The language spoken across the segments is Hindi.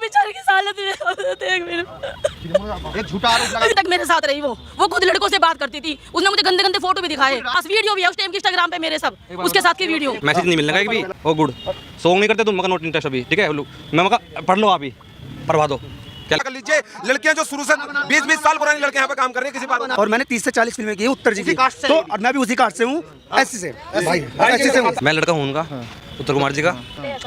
बेचारे की हालत देख मेरे। एक झूठा आरोप लगा। अभी तक मेरे साथ रही वो खुद लड़कों से बात करती थी, उसने मुझे गंदे गंदे फोटो भी दिखाए, बस वीडियो भी है उस टाइम की इंस्टाग्राम पे मेरे सब उसके साथ की वीडियो। मैसेज नहीं मिलने का एक भी। ओ गुड सॉन्ग नहीं करते तुम, मगर नोट इंटरेस्ट अभी ठीक है। मैं मगर पढ़ लो आप ही पढ़वा दो। क्या कर लीजिए, लड़कियां जो शुरू से 20-20 साल पुरानी लड़कियां यहाँ पे काम कर रही हैं किसी बात। और मैंने 30 से 40 फिल्में की है उत्तर जी की, तो मैं भी उसी कास्ट से हूँ, ऐसी से भाई ऐसी से हूँ। मैं लड़का हूँ उनका, उत्तर कुमार जी का।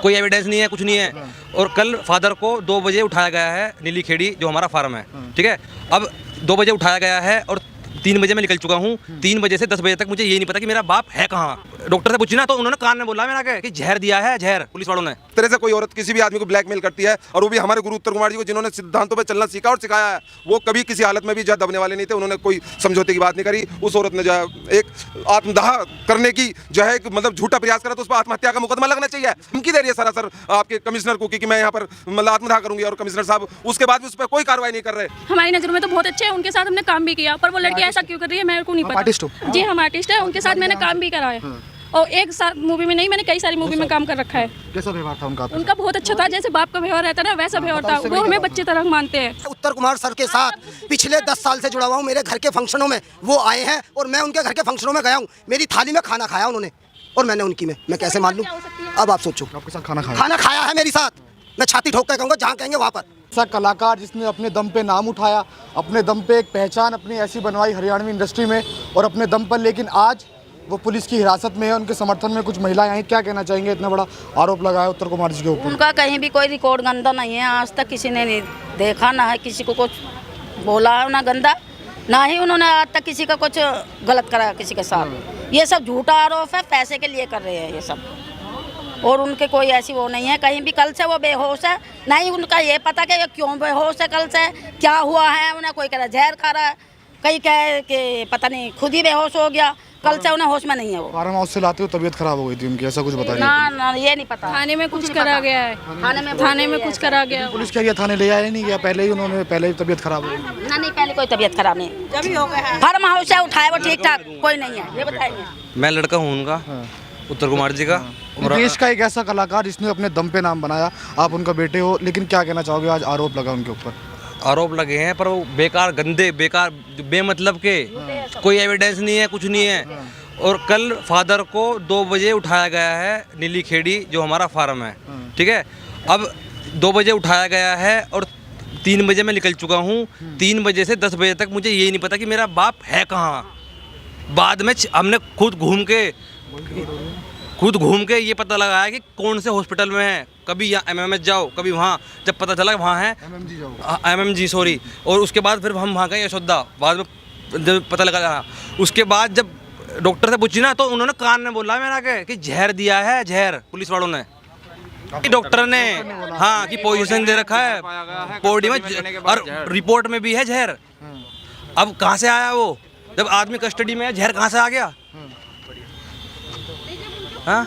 कोई एविडेंस नहीं है, कुछ नहीं है। और कल फादर को 2 बजे उठाया गया है नीली खेड़ी जो हमारा फार्म है, ठीक है। अब 2 बजे उठाया गया है और 3 बजे मैं निकल चुका हूँ। 3 बजे से 10 बजे तक मुझे ये नहीं पता कि मेरा बाप है कहाँ। डॉक्टर से पूछी ना तो उन्होंने कान में बोला मेरा कि जहर दिया है, जहर पुलिस वालों ने। इस तरह से कोई औरत किसी भी आदमी को ब्लैकमेल करती है, और वो भी हमारे गुरु उत्तर कुमार जी को, जिन्होंने सिद्धांतों पे चलना सीखा और सिखाया है, वो कभी किसी हालत में भी जो दबने वाले नहीं थे। उन्होंने कोई समझौते की बात नहीं करी। उस औरत ने जो है एक आत्मदाह करने की जो है मतलब झूठा प्रयास करा, तो उस पर आत्महत्या का मुकदमा लगना चाहिए। धमकी दे रही है सरासर आपके कमिश्नर को कि मैं यहाँ पर मतलब आत्मदाह करूंगी, और कमिश्नर साहब उसके बाद भी उस पर कोई कार्रवाई नहीं कर रहे। हमारी नज़र में तो बहुत अच्छे हैं, उनके साथ हमने काम भी किया, पर वो लड़की ऐसा क्यों कर रही है मेरे को नहीं पता। जी हम आर्टिस्ट है, उनके साथ मैंने काम भी करा है, और एक साथ मूवी में नहीं, मैंने कई सारी मूवी में काम कर रखा है। कैसा व्यवहार था उनका? उनका बहुत अच्छा था, जैसे बाप का व्यवहार रहता है ना वैसा व्यवहार था। वो हमें बच्चे तरह मानते हैं। उत्तर कुमार सर के साथ पिछले 10 साल से जुड़ा हुआ हूँ। मेरे घर के फंक्शनों में वो आए हैं और मैं उनके घर के फंक्शनों में गया हूँ। मेरी थाली में खाना खाया उन्होंने और मैंने उनकी में, मैं कैसे मान लूँ? अब आप सोचो, आपके साथ खाना खाया है मेरे साथ। मैं छाती ठोक के कहूँगा जहाँ कहेंगे वहाँ पर। ऐसा कलाकार जिसने अपने दम पे नाम उठाया, अपने दम पे एक पहचान अपनी ऐसी बनवाई हरियाणवी इंडस्ट्री में और अपने दम पर, लेकिन आज वो पुलिस की हिरासत में है। उनके समर्थन में कुछ महिलाएं आई, क्या कहना चाहेंगे? इतना बड़ा आरोप लगाया उत्तर कुमार जी के ऊपर। उनका कहीं भी कोई रिकॉर्ड गंदा नहीं है, आज तक किसी ने नहीं देखा, ना है किसी को कुछ बोला है ना गंदा, ना ही उन्होंने आज तक किसी का कुछ गलत करा किसी के साथ। ये सब झूठा आरोप है, पैसे के लिए कर रहे हैं ये सब, और उनके कोई ऐसी वो नहीं है कहीं भी। कल से वो बेहोश है, नहीं उनका ये पता कि क्यों बेहोश है, कल से क्या हुआ है। उन्हें कोई कह रहा जहर खा रहा है, कहीं कहे कि पता नहीं खुद ही बेहोश हो गया, कल से उन्हें होश में नहीं है। वो फार्म हाउस से लाते हुए तबीयत खराब हो गई थी उनकी, ऐसा कुछ बताइए। ना ये नहीं पता। थाने में कुछ करा गया है, थाने में कुछ करा गया। पुलिस क्या थाने ले आया नहीं गया? पहले ही तबीयत खराब हो गई? ना नहीं, पहले कोई तबीयत खराब नहीं, जब हो गया फार्म हाउस से उठाए वो ठीक ठाक, कोई नहीं है। ये बताइए। मैं लड़का हूँ उनका, उत्तर कुमार जी का। देश का एक ऐसा कलाकार जिसने अपने दम पे नाम बनाया, आप उनका बेटे हो, लेकिन क्या कहना चाहोगे? आज आरोप लगा उनके ऊपर। आरोप लगे हैं पर वो बेकार, गंदे, बेकार, बेमतलब के, कोई एविडेंस नहीं है, कुछ नहीं है। और कल फादर को 2 बजे उठाया गया है नीली खेड़ी जो हमारा फार्म है, ठीक है। अब 2 बजे उठाया गया है और 3 बजे मैं निकल चुका हूँ। 3 बजे से 10 बजे तक मुझे ये नहीं पता कि मेरा बाप है कहाँ। बाद में हमने खुद घूम के ये पता लगाया कि कौन से हॉस्पिटल में है। कभी यहाँ MMH जाओ, कभी वहाँ, जब पता चला वहाँ है MMG सॉरी, और उसके बाद फिर हम वहाँ गए यशोदा। बाद में जब पता लगा, उसके बाद जब डॉक्टर से पूछी ना तो उन्होंने कान में बोला मेरा कि जहर दिया है, जहर पुलिस वालों ने। डॉक्टर ने हाँ कि पोजीशन दे रखा है बॉडी में, और रिपोर्ट में भी है जहर। अब कहाँ से आया वो? जब आदमी कस्टडी में है, जहर कहाँ से आ गया? हाँ,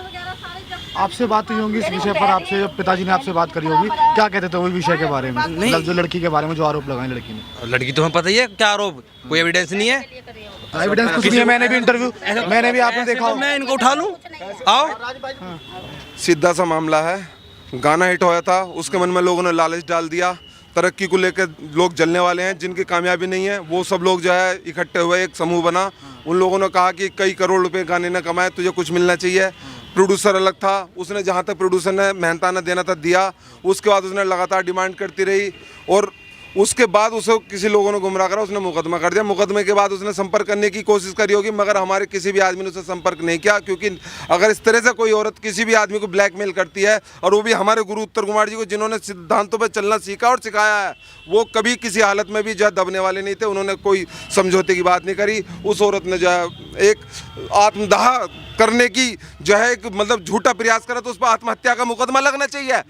आपसे बात हुई होंगी इस विषय पर, आपसे जब पिताजी ने आपसे बात करी होगी, क्या कहते थे वो विषय के बारे में? नहीं, जो लड़की के बारे में जो आरोप लगाए लड़की ने। लड़की तुम्हें पता ही है क्या आरोप, कोई एविडेंस नहीं है। एविडेंस कुछ नहीं है, मैंने भी आपने देखा हो। मैं इनको उठा लूं? आओ। सीधा सा मामला है, गाना हिट होया था, उसके मन में लोगों ने लालच डाल दिया। तरक्की को लेकर लोग जलने वाले हैं, जिनकी कामयाबी नहीं है, वो सब लोग जो है इकट्ठे हुए, एक समूह बना। उन लोगों ने कहा कि कई करोड़ रुपए गाने ने कमाए, तुझे कुछ मिलना चाहिए। प्रोड्यूसर अलग था, उसने जहाँ तक प्रोड्यूसर ने मेहनताना देना था दिया। उसके बाद उसने लगातार डिमांड करती रही, और उसके बाद उसे किसी लोगों ने गुमराह करा, उसने मुकदमा कर दिया। मुकदमे के बाद उसने संपर्क करने की कोशिश करी होगी, मगर हमारे किसी भी आदमी ने उससे संपर्क नहीं किया। क्योंकि अगर इस तरह से कोई औरत किसी भी आदमी को ब्लैकमेल करती है, और वो भी हमारे गुरु उत्तर कुमार जी को, जिन्होंने सिद्धांतों पर चलना सीखा और सिखाया है, वो कभी किसी हालत में भी जो है दबने वाले नहीं थे। उन्होंने कोई समझौते की बात नहीं करी। उस औरत ने जो है एक आत्मदाह करने की जो है एक मतलब झूठा प्रयास करा, तो उस पर आत्महत्या का मुकदमा लगना चाहिए।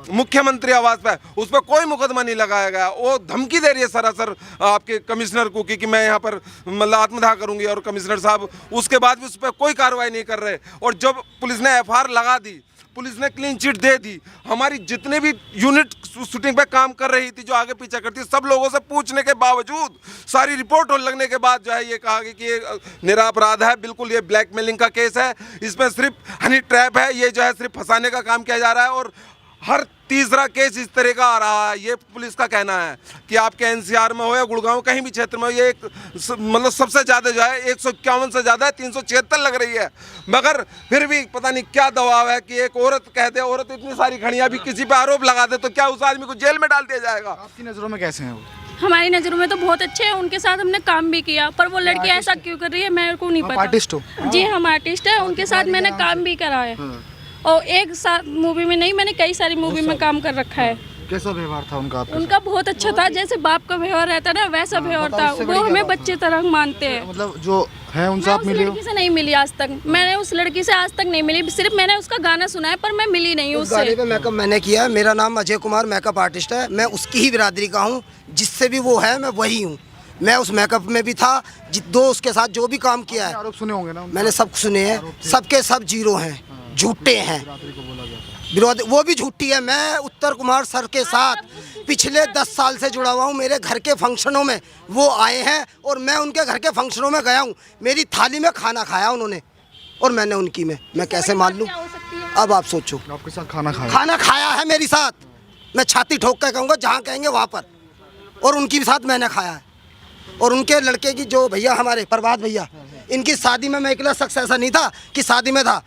मुख्यमंत्री आवास पे उस पर कोई मुकदमा नहीं लगाया गया। वो धमकी दे रही है सरासर आपके कमिश्नर को कि मैं यहाँ पर मतलब आत्मदाह करूंगी, और कमिश्नर साहब उसके बाद भी उस पर कोई कार्रवाई नहीं कर रहे। और जब पुलिस ने FIR लगा दी, पुलिस ने क्लीन चिट दे दी, हमारी जितने भी यूनिट शूटिंग पे काम कर रही थी, जो आगे पीछे करती, सब लोगों से पूछने के बावजूद, सारी रिपोर्ट लगने के बाद जो है ये कहा कि ये निरापराध है, बिल्कुल ये ब्लैकमेलिंग का केस है, इसमें सिर्फ हनी ट्रैप है, ये जो है सिर्फ फंसाने का काम किया जा रहा है। और हर तीसरा केस इस तरह का आ रहा है। ये पुलिस का कहना है कि आपके एनसीआर में हो या गुड़गांव कहीं भी क्षेत्र में हो, ये एक मतलब सबसे ज़्यादा जो है 151 से ज़्यादा है, 376 लग रही है। मगर फिर भी पता नहीं क्या दबाव है कि एक औरत कह दे, औरत इतनी सारी खड़ी अभी किसी पे आरोप लगा दे तो क्या उस आदमी को जेल में डाल दिया जाएगा? आपकी नज़रों में कैसे हैं वो? हमारी नज़रों में तो बहुत अच्छे हैं, उनके साथ हमने काम भी किया, पर वो लड़की ऐसा क्यों कर रही है मेरे को नहीं आप पता। आर्टिस्ट हो? जी हम आर्टिस्ट है, उनके साथ मैंने काम भी करा है और एक साथ मूवी में नहीं, मैंने कई सारी मूवी में काम कर रखा है। कैसा व्यवहार था उनका आपके उनका बहुत अच्छा था, जैसे बाप का व्यवहार रहता है ना वैसा व्यवहार था। वो हमें बच्चे तरह मानते हैं। साथ? मतलब जो है उनसे मैं आप उस मिले हो? लड़की से नहीं मिली आज तक, मैंने उस लड़की से आज तक नहीं मिली, सिर्फ मैंने उसका गाना सुना है पर मैं मिली नहीं उस गाने उससे। पे मेकअप मैंने किया है। मेरा नाम अजय कुमार मेकअप आर्टिस्ट है। मैं उसकी ही बिरादरी का हूँ, जिससे भी वो है मैं वही हूँ। मैं उस मेकअप में भी था, दो उसके साथ जो भी काम किया है आरोप सुने होंगे ना? मैंने सब सुने हैं। सबके सब जीरो हैं, झूठे हैं, विरोध वो भी झूठी है। मैं उत्तर कुमार सर के साथ पिछले 10 साल से जुड़ा हुआ हूँ। मेरे घर के फंक्शनों में वो आए हैं और मैं उनके घर के फंक्शनों में गया हूँ। मेरी थाली में खाना खाया उन्होंने और मैंने उनकी में। मैं कैसे मान लूँ? अब आप सोचो। आपके साथ खाना खाया? खाना खाया है मेरे साथ, मैं छाती ठोक कर कहूँगा जहाँ कहेंगे वहाँ पर। और उनकी भी साथ मैंने खाया है। और उनके लड़के की जो भैया हमारे प्रभात भैया, इनकी शादी में मैं अकेला शख्स ऐसा नहीं था कि शादी में था।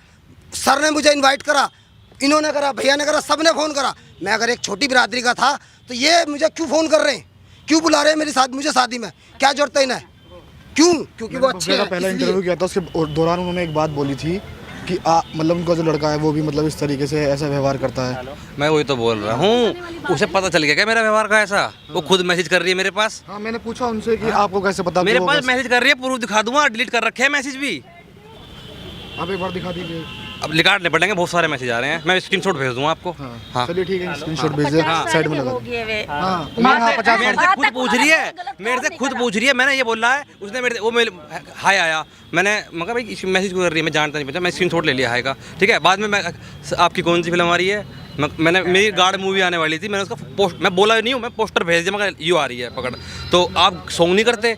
सर ने मुझे इनवाइट करा, इन्होंने करा, भैया ने करा, सब ने फ़ोन करा। मैं अगर एक छोटी बिरादरी का था तो ये मुझे क्यों फ़ोन कर रहे हैं, क्यों बुला रहे हैं मेरे साथ मुझे शादी में? क्या जरूरत है इन्हें? क्यों? क्योंकि वो अच्छे हैं पहला इसलिए। इंटरव्यू किया था, उसके दौरान उन्होंने एक बात बोली थी कि मतलब उनका जो लड़का है वो भी मतलब इस तरीके से ऐसा व्यवहार करता है। मैं वही तो बोल रहा हूँ, उसे पता चल गया क्या मेरा व्यवहार का ऐसा? वो खुद मैसेज कर रही है मेरे पास। हाँ, मैंने पूछा उनसे कि आपको कैसे पता? मेरे कि वो पास कैसे- मैसेज कर रही है, प्रूफ दिखा दूंगा, डिलीट कर रखे हैं मैसेज भी। आप एक बार दिखा दीजिए। अब निकालने पड़ेंगे, बहुत सारे मैसेज आ रहे हैं, मैं स्क्रीनशॉट भेज दूंगा आपको। हाँ चलिए ठीक है, स्क्रीनशॉट भेज दे, साइड में लगा दे। हाँ, मेरे से खुद पूछ रही है, मेरे से खुद पूछ रही है। मैंने ये बोला है, उसने मेरे वो मेरे हाय आया, मैंने मगर भाई इस मैसेज को कर रही है, मैं जानता नहीं पता, मैं स्क्रीनशॉट ले लिया हाय का, ठीक है। बाद में मैं आपकी कौन सी फिल्म आ रही है, मैंने मेरी गार्ड मूवी आने वाली थी, मैंने उसका पोस्ट, मैं बोला नहीं हूँ, मैं पोस्टर भेज दिया, मगर यू आ रही है पकड़। तो आप सॉन्ग नहीं करते,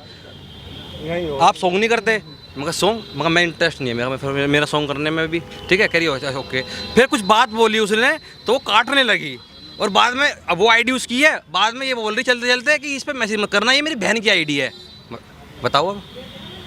आप सॉन्ग नहीं करते, मगर सॉन्ग, मगर मैं इंटरेस्ट नहीं है मेरा, मेरा सॉन्ग करने में भी, ठीक है। करिए ओके। फिर कुछ बात बोली उसने तो वो काटने लगी, और बाद में अब वो आईडी उसकी है, बाद में ये बोल रही चलते चलते कि इस पर मैसेज मत करना, ये मेरी बहन की आईडी है। बताओ अब।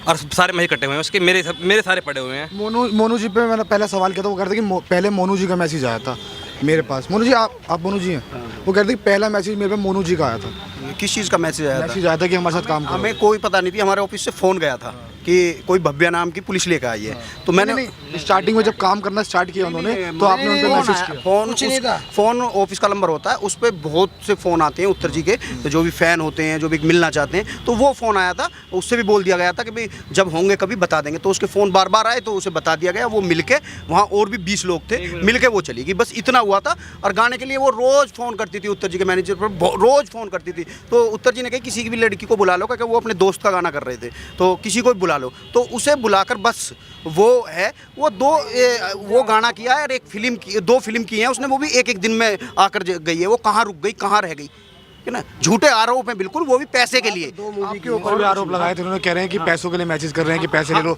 और सारे मैसेज कटे हुए हैं उसके, मेरे सारे पड़े हुए हैं। मोनू जी पे मैंने पहले सवाल किया था, वो कहते कि पहले मोनू जी का मैसेज आया था मेरे पास। मोनू जी, आप मोनू जी हैं? वो कहते कि पहला मैसेज मेरे पे मोनू जी का आया था। किस चीज़ का मैसेज आया था? मैसेज आया था कि हमारे साथ काम करो। हमें कोई पता नहीं थी, हमारे ऑफिस से फ़ोन गया था कि कोई भव्या नाम की पुलिस लेकर आई है। तो मैंने नहीं, स्टार्टिंग में जब काम करना स्टार्ट किया उन्होंने तो आपने उन पे मैसेज किया? फ़ोन ऑफिस का नंबर होता है, उस पर बहुत से फ़ोन आते हैं उत्तर जी के, तो जो भी फ़ैन होते हैं, जो भी मिलना चाहते हैं, तो वो फ़ोन आया था। उससे भी बोल दिया गया था कि भाई जब होंगे कभी बता देंगे। तो उसके फ़ोन बार बार आए तो उसे बता दिया गया। वो मिल के वहाँ और भी 20 लोग थे, मिल के वो चली गई, बस इतना हुआ था। और गाने के लिए वो रोज़ फ़ोन करती थी उत्तर जी के मैनेजर पर, रोज़ फ़ोन करती थी। तो उत्तर जी ने कहा किसी की भी लड़की को बुला लो, क्योंकि वो अपने दोस्त का गाना कर रहे थे, तो किसी को भी बुला लो। तो उसे बुलाकर बस वो है, वो वो गाना किया है और एक फिल्म की, 2 फिल्म की हैं उसने, वो भी एक दिन में आकर गई है। वो कहाँ रुक गई, कहाँ रह गई, है ना? झूठे आरोप हैं बिल्कुल, वो भी पैसे के लिए। आपके ऊपर भी आरोप लगाए थे उन्होंने, कह रहे हैं कि पैसों के लिए मैसेज कर रहे हैं कि पैसे ले लो।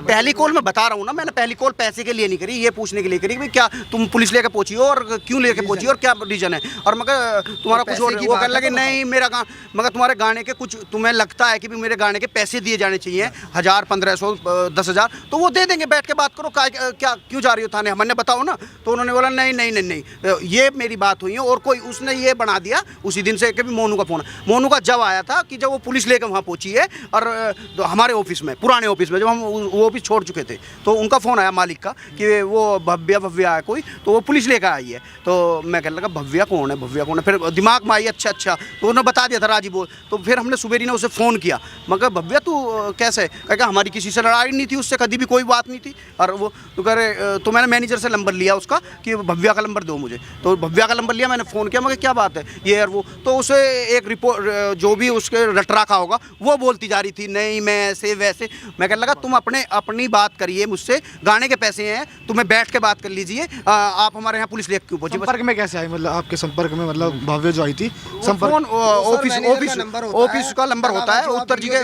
पहली कॉल मैं बता रहा हूँ ना, मैंने पहली कॉल पैसे के लिए नहीं करी, ये पूछने के लिए करी कि क्या तुम पुलिस लेके पहुंची हो और क्यों लेके पहुंची हो और क्या रीजन है। और मगर तुम्हारा कुछ और, वो कहने लगे नहीं मेरा गाना, मगर तुम्हारे गाने के कुछ तुम्हें लगता है कि मेरे गाने के पैसे दिए जाने चाहिए, 1000, 1500, 10,000, तो वो दे देंगे, बैठ के बात करो। क्या क्यों जा रही हो थाने, हमने बताओ ना। तो उन्होंने बोला नहीं नहीं नहीं नहीं, ये मेरी बात हुई है। और कोई उसने ये बना दिया उसी दिन से कि मोनू का फोन, मोनू का जब आया था कि जब वो पुलिस लेकर वहाँ पहुंची है, और हमारे ऑफिस में, पुराने ऑफिस में, जब हम वो ऑफिस छोड़ चुके थे, तो उनका फ़ोन आया मालिक का कि वो भव्या है कोई, तो वो पुलिस लेकर आई है। तो मैं कहने लगा भव्या कौन है, भव्या कौन है? फिर दिमाग में आई अच्छा, तो उन्होंने बता दिया था राजी बोल। तो फिर हमने सुबेरी ने उसे फ़ोन किया, मगर भव्या तू कैसे? कहा हमारी किसी से लड़ाई नहीं थी, उससे कभी भी कोई बात नहीं थी। और वो तो कह रहे, तो मैंने मैनेजर से नंबर लिया उसका कि भव्या का नंबर दो मुझे। तो भव्या का नंबर लिया, मैंने फ़ोन किया, मगर क्या बात है ये और वो। तो उसे एक रिपोर्ट जो भी उसके रट रखा होगा वो बोलती जा रही थी, नहीं मैं ऐसे वैसे। मैं कहने लगा तुम अपनी बात करिए मुझसे, गाने के पैसे हैं, तुम्हें बैठ के बात कर लीजिए। आप हमारे यहाँ पुलिस लेकर क्यों पहुंची? संपर्क में कैसे आई, मतलब आपके संपर्क में, मतलब भव्य जो आई थी संपर्क? ऑफिस का नंबर होता है उत्तर जी के,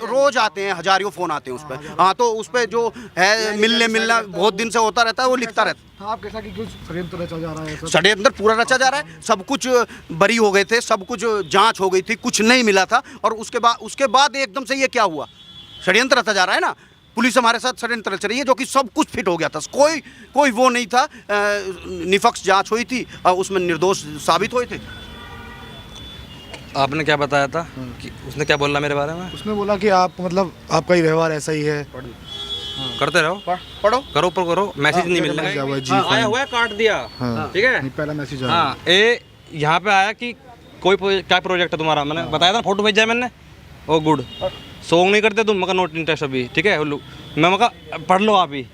रोज आते हैं, हजारियों फ़ोन आते हैं उस पर। हाँ, तो उस पर जो है मिलना बहुत दिन से होता रहता है, वो लिखता रहता है। हाँ, आप कैसा कि कुछ षड्यंत्र रचा जा रहा है सब? षड्यंत्र पूरा रचा जा रहा है। सब कुछ बरी हो गए थे, सब कुछ जांच हो गई थी, कुछ नहीं मिला था, और उसके बाद एकदम से ये क्या हुआ? षड्यंत्र रचा जा रहा है ना। पुलिस हमारे साथ षड्यंत्र रच रही है, जो कि सब कुछ फिट हो गया था। कोई वो नहीं था, निष्पक्ष जांच हुई थी और उसमें निर्दोष साबित हुए थे। आपने क्या बताया था कि उसने क्या बोला मेरे बारे में? उसने बोला कि आप मतलब आपका ही व्यवहार ऐसा ही है। करते रहो, पढ़ो, करो पर करो, मैसेज नहीं मिल मैसेज आया हुआ है, जी, रहा है। फाइन। आया हुआ है, काट दिया। हाँ। ठीक है, नहीं, पहला मैसेज आया। हाँ, ये यहाँ पे आया कि क्या प्रोजेक्ट है तुम्हारा, मैंने बताया था, फोटो भेजा है मैंने। ओ गुड, सॉन्ग नहीं करते तुम, मगर नोट इंटरेस्ट अभी। ठीक है, मैं मगर पढ़ लो, आप ही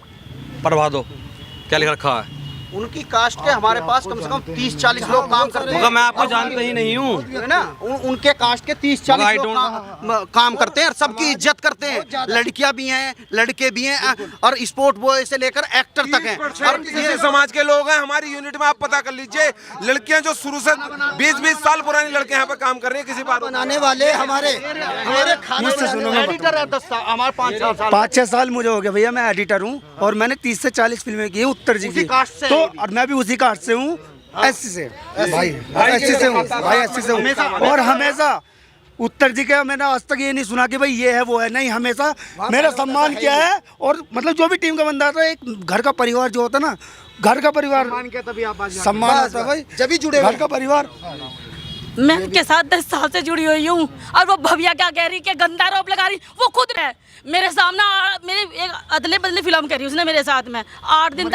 पढ़वा दो क्या लिख रखा है। उनकी कास्ट के हमारे पास कम से कम 30-40 लोग काम करते हैं। मगर मैं आपको जानता ही नहीं हूँ, है ना, उनके कास्ट के 30-40 लोग काम करते हैं और सबकी इज्जत करते हैं। लड़कियां भी हैं, लड़के भी हैं, और स्पोर्ट बॉय से लेकर एक्टर तक हैं। और किसी समाज के लोग हैं हमारी यूनिट में, आप पता कर लीजिए। लड़कियां जो शुरू से 20-20 साल पुरानी लड़कियां यहाँ पे काम कर रही हैं, किसी बात बनाने वाले हमारे मुझसे सुनो, मैं एडिटर है 10 साल, हमारे 5-6 साल मुझे हो गया भैया, मैं एडिटर हूँ और मैंने 30 से 40 फिल्में की हैं उत्तर जी उसी की। कास्ट से तो और मैं भी उसी कास्ट से हूँ, एससी से भाई, एससी से हूँ भाई, एससी से हूँ। और हमेशा उत्तर जी का मैंने आज तक ये नहीं सुना कि भाई ये है वो है, नहीं, हमेशा मेरा सम्मान किया है। और मतलब जो भी टीम का बंदा था, एक घर का परिवार जो होता है ना, घर का परिवार सम्मान होता है भाई, जब भी जुड़े घर का परिवार। मैं उनके साथ 10 साल से जुड़ी हुई हूँ, और वो भव्या क्या कह रही कि गंदा आरोप लगा रही, वो खुद है मेरे सामने। मेरे एक अदले बदले फिल्म करी उसने मेरे साथ में, 8 दिन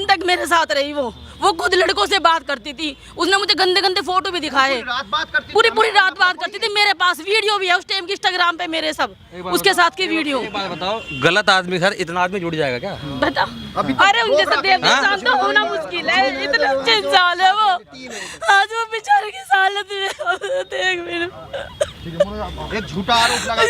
तक मेरे साथ रही। वो खुद लड़कों से बात करती थी, उसने मुझे गंदे गंदे फोटो भी दिखाए, पूरी रात बात करती थी। मेरे पास वीडियो भी है उस टाइम की, इंस्टाग्राम पे मेरे सब उसके साथ की वीडियो। बताओ, गलत आदमी सर, इतना आदमी जुड़ जाएगा क्या? बता, अरे उनके साथ इंसान तो होना मुश्किल है, इतने अच्छे इंसान है वो। आज वो बेचारे की हालत देख मेरे, एक झूठा आरोप लगा